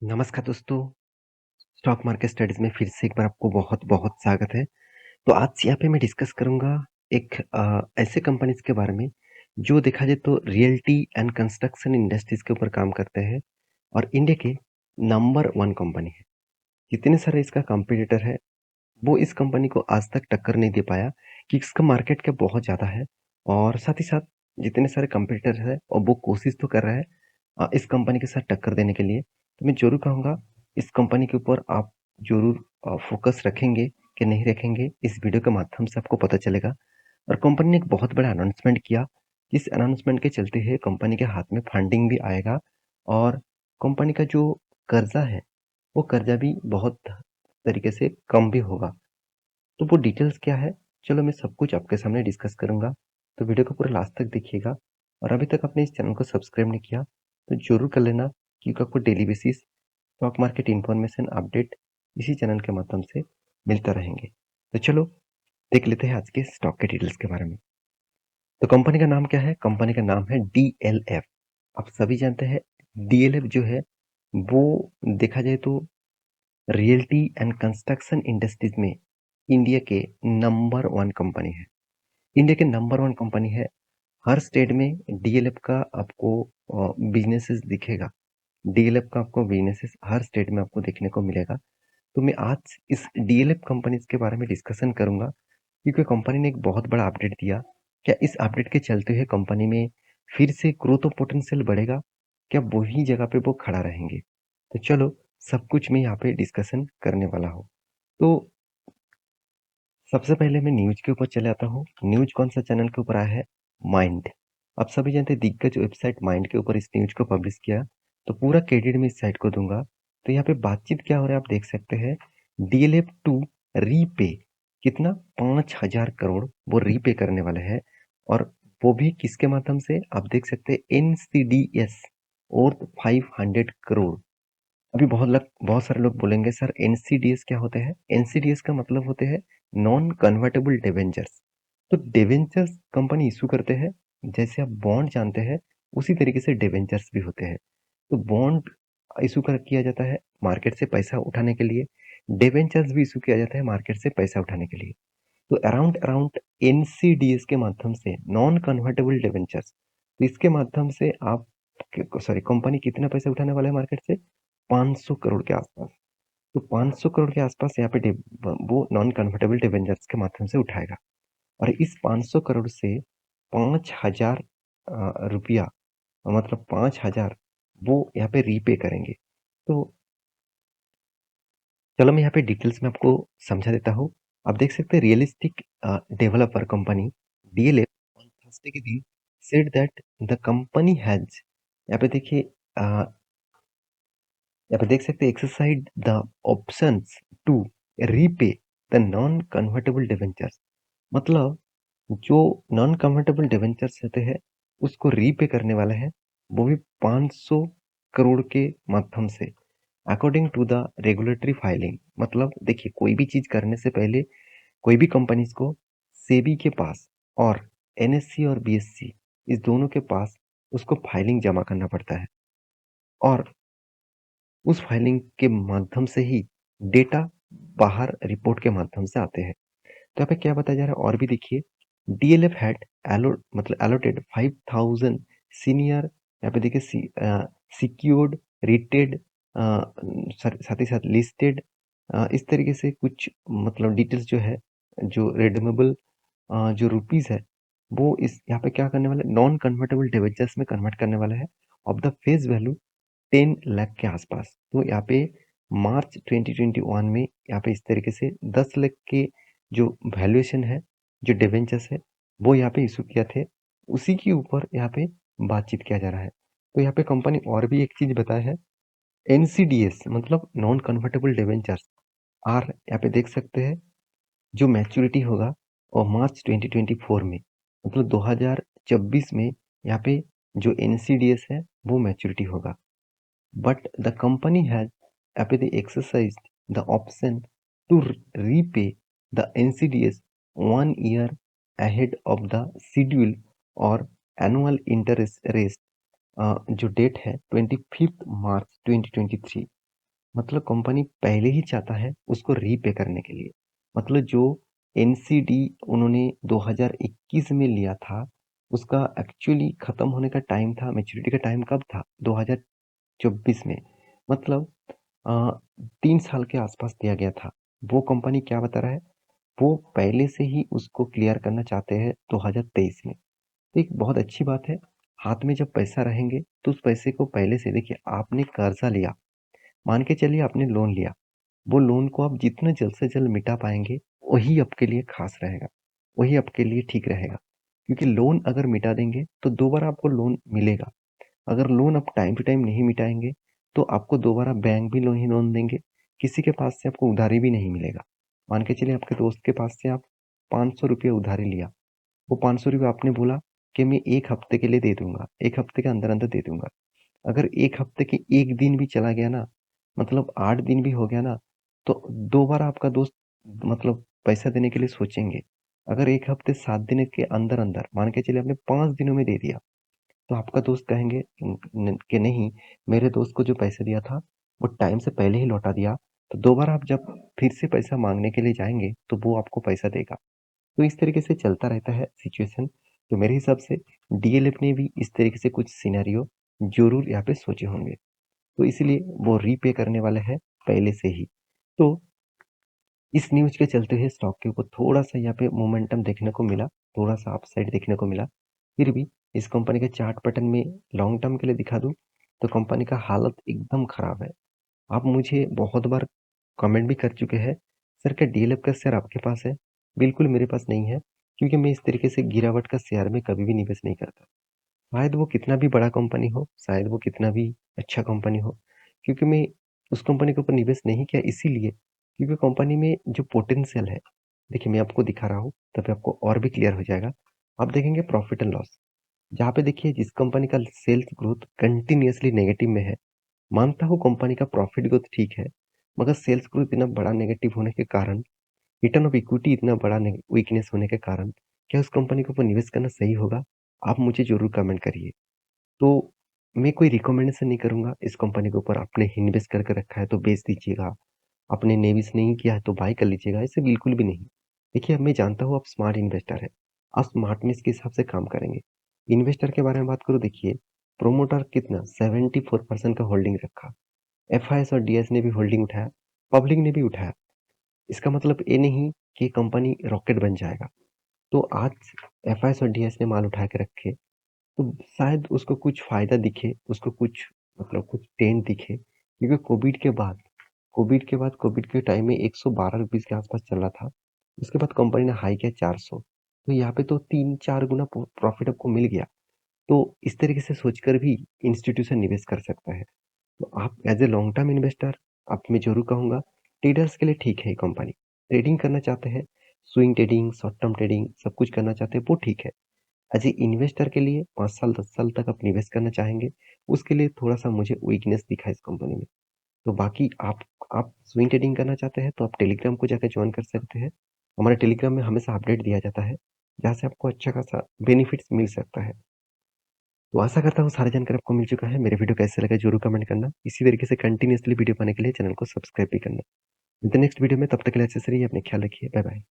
नमस्कार दोस्तों, stock market studies में फिर से एक बार आपको बहुत-बहुत स्वागत है। तो आज यहाँ पे मैं डिस्कस करूँगा एक ऐसे कंपनीज़ के बारे में जो देखा जाए तो रियल्टी एंड कंस्ट्रक्शन इंडस्ट्रीज़ के ऊपर काम करते हैं और इंडिया के नंबर 1 कंपनी है। जितने सारे इसका कॉम्पिटिटर है, वो इस कंपनी को आज तक टक्कर नहीं दे पाया कि इसका मार्केट कैप बहुत ज़्यादा है और साथ ही साथ जितने सारे कॉम्पिटिटर हैं और वो कोशिश तो कर रहा है इस कंपनी के साथ टक्कर देने के लिए। तो मैं ज़रूर कहूँगा इस कंपनी के ऊपर आप ज़रूर फ़ोकस रखेंगे कि नहीं रखेंगे, इस वीडियो के माध्यम से आपको पता चलेगा। और कंपनी ने एक बहुत बड़ा अनाउंसमेंट किया, जिस अनाउंसमेंट के चलते हुए कंपनी के हाथ में फंडिंग भी आएगा और कंपनी का जो कर्जा है, वो कर्जा भी बहुत तरीके से कम भी होगा। तो वो डिटेल्स क्या है? चलो मैं सब कुछ आपके सामने डिस्कस करूँगा। तो वीडियो को पूरा लास्ट तक देखिएगा और अभी तक आपने इस चैनल को सब्सक्राइब नहीं किया, तो ज़रूर कर लेना क्योंकि आपको daily basis stock market information update इसी चैनल के माध्यम से मिलते रहेंगे। तो चलो देख लेते हैं आज के स्टॉक के डिटेल्स के बारे में। तो कंपनी का नाम क्या है? कंपनी का नाम है डीएलएफ। आप सभी जानते हैं डीएलएफ जो है वो देखा जाए तो रियल्टी एंड कंस्ट्रक्शन इंडस्ट्रीज में इंडिया के नंबर 1 कंपनी है। इंडिया के नंबर 1 कंपनी है। हर स्टेट में डीएलएफ का आपको बिज़नेसेस दिखेगा। डीएलएफ का आपको बिज़नेसेस हर स्टेट में आपको देखने को मिलेगा। तो मैं आज इस डीएलएफ कंपनीज़ के बारे में डिस्कशन करूँगा क्योंकि कंपनी ने एक बहुत बड़ा अपडेट दिया। क्या इस अपडेट के चलते हुए कंपनी में फिर से ग्रोथ पोटेंशियल बढ़ेगा? क्या वही जगह पे वो खड़ा रहेंगे? तो चलो सब कुछ मैं यहाँ पे डिस्कशन करने वाला हूँ। तो सबसे पहले मैं न्यूज़ के ऊपर चले आता हूँ। न्यूज़ कौन सा चैनल के ऊपर आया है? माइंड। आप सभी जानते हैं दिग्गज वेबसाइट माइंड के ऊपर इस न्यूज़ को पब्लिश किया। तो पूरा क्रेडिट मैं इस साइट को दूँगा। तो यहाँ पे बातचीत क्या हो रहा है आप देख सकते हैं। डीएलएफ 2 रीपे कितना 5,000 करोड़ वो रीपे करने वाले हैं और वो भी किसके माध्यम से? आप देख सकते हैं एनसीडीएस और 500 करोड़। अभी बहुत सारे लोग बोलेंगे सर एनसीडीएस क्या होते हैं? एनसीडीएस का मतलब होते हैं नॉन कन्वर्टेबल डिबेंचर्स। तो डिबेंचर्स कंपनी इशू करते हैं, जैसे आप बॉन्ड जानते हैं उसी तरीके से डिबेंचर्स भी होते हैं। तो बॉन्ड इशू कर किया जाता है मार्केट से पैसा उठाने के लिए, डिबेंचर्स भी इशू किया जाता है मार्केट से पैसा उठाने के लिए। तो अराउंड अराउंड एनसीडीएस के माध्यम से नॉन कन्वर्टेबल डिबेंचर्स, तो इसके माध्यम से आप सॉरी कंपनी कितना पैसा उठाने वाला है मार्केट से? 500 करोड़ के आसपास। तो 500 करोड़ के आसपास यहाँ पे वो नॉन कन्वर्टेबल डिबेंचर्स के माध्यम से उठाएगा और इस 500 करोड़ से 5,000 रुपया मतलब 5,000 वो यहाँ पे रीपे करेंगे। तो चलो मैं यहाँ पे डिटेल्स में आपको समझा देता हूँ। आप देख सकते हैं realistic developer company DLF on Thursday के दिन said that the company has, यहाँ पे देखिए यहाँ पे देख सकते हैं exercise the options to repay the non convertible debentures. मतलब जो नॉन कन्वर्टेबल डिवेंचर्स होते हैं उसको रीपे करने वाला है, वो भी 500 करोड़ के माध्यम से according to the regulatory filing. मतलब देखिए कोई भी चीज करने से पहले कोई भी कंपनीज को सेबी के पास और एनएससी और बीएससी इस दोनों के पास उसको फाइलिंग जमा करना पड़ता है और उस फाइलिंग के माध्यम से ही डेटा बाहर रिपोर्ट के माध्यम से आते हैं। तो यहाँ पे क्या बताया जा रहा है और भी देखिए। डीएलएफ हैड मतलब एलोटेड 5,000 सीनियर, यहाँ पे देखिए सिक्योर्ड रेटेड साथ ही साथ लिस्टेड इस तरीके से कुछ मतलब डिटेल्स जो है जो रिडीमेबल जो रुपीस है वो इस यहाँ पे क्या करने वाला है नॉन कन्वर्टेबल डिवेंचर्स में कन्वर्ट करने वाला है of the face value 10 lakh के आसपास। तो यहाँ पे मार्च 2021 में यहाँ पे इस तरीके से 10 लाख के जो वैल्यूएशन है जो डिवेंचर्स है वो यहाँ पे इशू किया थे, उसी के ऊपर यहाँ पे बातचीत किया जा रहा है। तो यहाँ पे कंपनी और भी एक चीज बताया है, एनसीडीएस मतलब नॉन कन्वर्टेबल डिवेंचर्स आर यहाँ पे देख सकते हैं जो मैच्योरिटी होगा और मार्च 2024 में मतलब 2026 में यहाँ पे जो एनसीडीएस है वो मैच्योरिटी होगा। But the company has apparently exercised the option to repay the NCDs 1 year ahead of the schedule और annual interest rate जो डेट है 25 मार्च 2023। मतलब कंपनी पहले ही चाहता है उसको रीपे करने के लिए। मतलब जो एनसीडी उन्होंने 2021 में लिया था, उसका एक्चुअली खत्म होने का टाइम था, मैच्योरिटी का टाइम कब था? 2024 में। मतलब अ, 3 साल के आसपास दिया गया था। वो कंपनी क्या बता रहा है, वो पहले से ही उसको क्लियर करना चाहते हैं 2023 में। तो एक बहुत अच्छी बात है, हाथ में जब पैसा रहेंगे तो उस पैसे को पहले से देखिए, आपने कर्जा लिया, मान के चलिए आपने लोन लिया, वो लोन को आप जितना जल्द से जल्द मिटा पाएंगे, वही आपके लिए खास रहेगा, वही आपके लिए ठीक रहेगा। क्योंकि लोन अगर मिटा देंगे तो दोबारा आपको लोन मिलेगा। अगर लोन आप टाइम टू टाइम नहीं मिटाएंगे तो आपको दोबारा बैंक भी नहीं लोन देंगे, किसी के पास से आपको उधारी भी नहीं मिलेगा। मान के चलिए आपके दोस्त के पास से आप 500 रुपये उधारी लिया, वो 500 रुपये आपने बोला कि मैं 1 हफ्ते के लिए दे दूंगा, 1 हफ्ते के अंदर अंदर दे दूंगा। अगर 1 हफ्ते के 1 दिन भी चला गया ना, मतलब 8 दिन भी हो गया ना, तो दोबारा आपका दोस्त मतलब पैसा देने के लिए सोचेंगे। अगर 1 हफ्ते 7 दिन के अंदर अंदर मान के चलिए आपने 5 दिनों में दे दिया, तो आपका दोस्त कहेंगे कि नहीं, मेरे दोस्त को जो पैसे दिया था वो टाइम से पहले ही लौटा दिया, तो दोबारा आप जब फिर से पैसा मांगने के लिए जाएंगे तो वो आपको पैसा देगा। तो इस तरीके से चलता रहता है सिचुएशन। तो मेरे हिसाब से डीएलएफ ने भी इस तरीके से कुछ सिनेरियो जरूर यहाँ पे सोचे होंगे, तो इसीलिए वो रीपे करने वाले हैं पहले से ही। तो इस न्यूज के चलते हुए स्टॉक के ऊपर थोड़ा सा यहाँ पे मोमेंटम देखने को मिला, थोड़ा सा अपसाइड देखने को मिला। फिर भी इस कंपनी के चार्ट पैटर्न में लॉन्ग टर्म के लिए दिखा दूं तो कंपनी का हालत एकदम खराब है। आप मुझे बहुत बार कमेंट भी कर चुके हैं, सर क्या डीएलएफ का शेयर आपके पास है? बिल्कुल मेरे पास नहीं है, क्योंकि मैं इस तरीके से गिरावट का शेयर में कभी भी निवेश नहीं करता। शायद वो कितना भी बड़ा कंपनी हो, शायद वो कितना भी अच्छा कंपनी हो, क्योंकि मैं उस कंपनी के ऊपर निवेश नहीं किया इसीलिए क्योंकि कंपनी में जो पोटेंशियल है, देखिए मैं आपको दिखा रहा हूँ तभी आपको और भी क्लियर हो जाएगा। आप देखेंगे प्रॉफिट एंड लॉस, जहाँ पे देखिए जिस कंपनी का सेल्स ग्रोथ कंटिन्यूअसली नेगेटिव में है, मानता हूँ कंपनी का प्रॉफिट ग्रोथ ठीक है, मगर सेल्स ग्रोथ इतना बड़ा नेगेटिव होने के कारण, रिटर्न ऑफ इक्विटी इतना बड़ा वीकनेस होने के कारण, क्या उस कंपनी के ऊपर निवेश करना सही होगा? आप मुझे जरूर कमेंट करिए। तो मैं कोई रिकमेंडेशन नहीं करूंगा इस कंपनी के ऊपर, आपने इन्वेस्ट करके रखा है तो बेच दीजिएगा, आपने निवेश नहीं किया है तो बाय कर लीजिएगा, ऐसे बिल्कुल भी नहीं। देखिए अब मैं जानता हूँ आप स्मार्ट इन्वेस्टर है, आप स्मार्टनेस के हिसाब से काम करेंगे। इन्वेस्टर के बारे में बात करूँ, देखिए प्रोमोटर कितना 74% का होल्डिंग रखा, एफआईएस और डीएस ने भी होल्डिंग उठाया, पब्लिक ने भी उठाया। इसका मतलब ये नहीं कि कंपनी रॉकेट बन जाएगा। तो आज एफआईएस और डीएस ने माल उठा के रखे, तो शायद उसको कुछ फ़ायदा दिखे, उसको कुछ मतलब कुछ टेंट दिखे, क्योंकि कोविड के टाइम में 112 रुपीज़ के आसपास चल रहा था। उसके बाद कंपनी ने हाई किया 400, तो यहाँ पे तो 3-4 गुना प्रॉफिट आपको मिल गया। तो इस तरीके से सोचकर भी इंस्टीट्यूशन निवेश कर सकता है। तो आप as a long term investor, आप मैं ज़रूर कहूँगा ट्रेडर्स के लिए ठीक है ये कंपनी। ट्रेडिंग करना चाहते हैं, swing trading, short term trading सब कुछ करना चाहते हैं, वो ठीक है। एज़ ए इन्वेस्टर के लिए 5 साल 10 साल तक आप निवेश करना चाहेंगे, उसके लिए थोड़ा-सा मुझे वीकनेस दिखा इस कंपनी में। तो बाकी आप स्विंग ट्रेडिंग करना चाहते हैं तो आप टेलीग्राम को जाकर जॉइन कर सकते हैं। हमारे टेलीग्राम में हमेशा अपडेट दिया जाता है, जहाँ से आपको अच्छा खासा बेनिफिट्स मिल सकता है। तो आशा करता हूँ सारी जानकारी आपको मिल चुका है। मेरे वीडियो कैसे लगा ज़रूर कमेंट करना। इसी तरीके से कंटिन्यूअसली वीडियो पाने के लिए चैनल को सब्सक्राइब भी करना। मिलते हैं नेक्स्ट वीडियो में, तब तक के लिए अच्छे से रहिए, अपना ख्याल रखिए। Bye bye.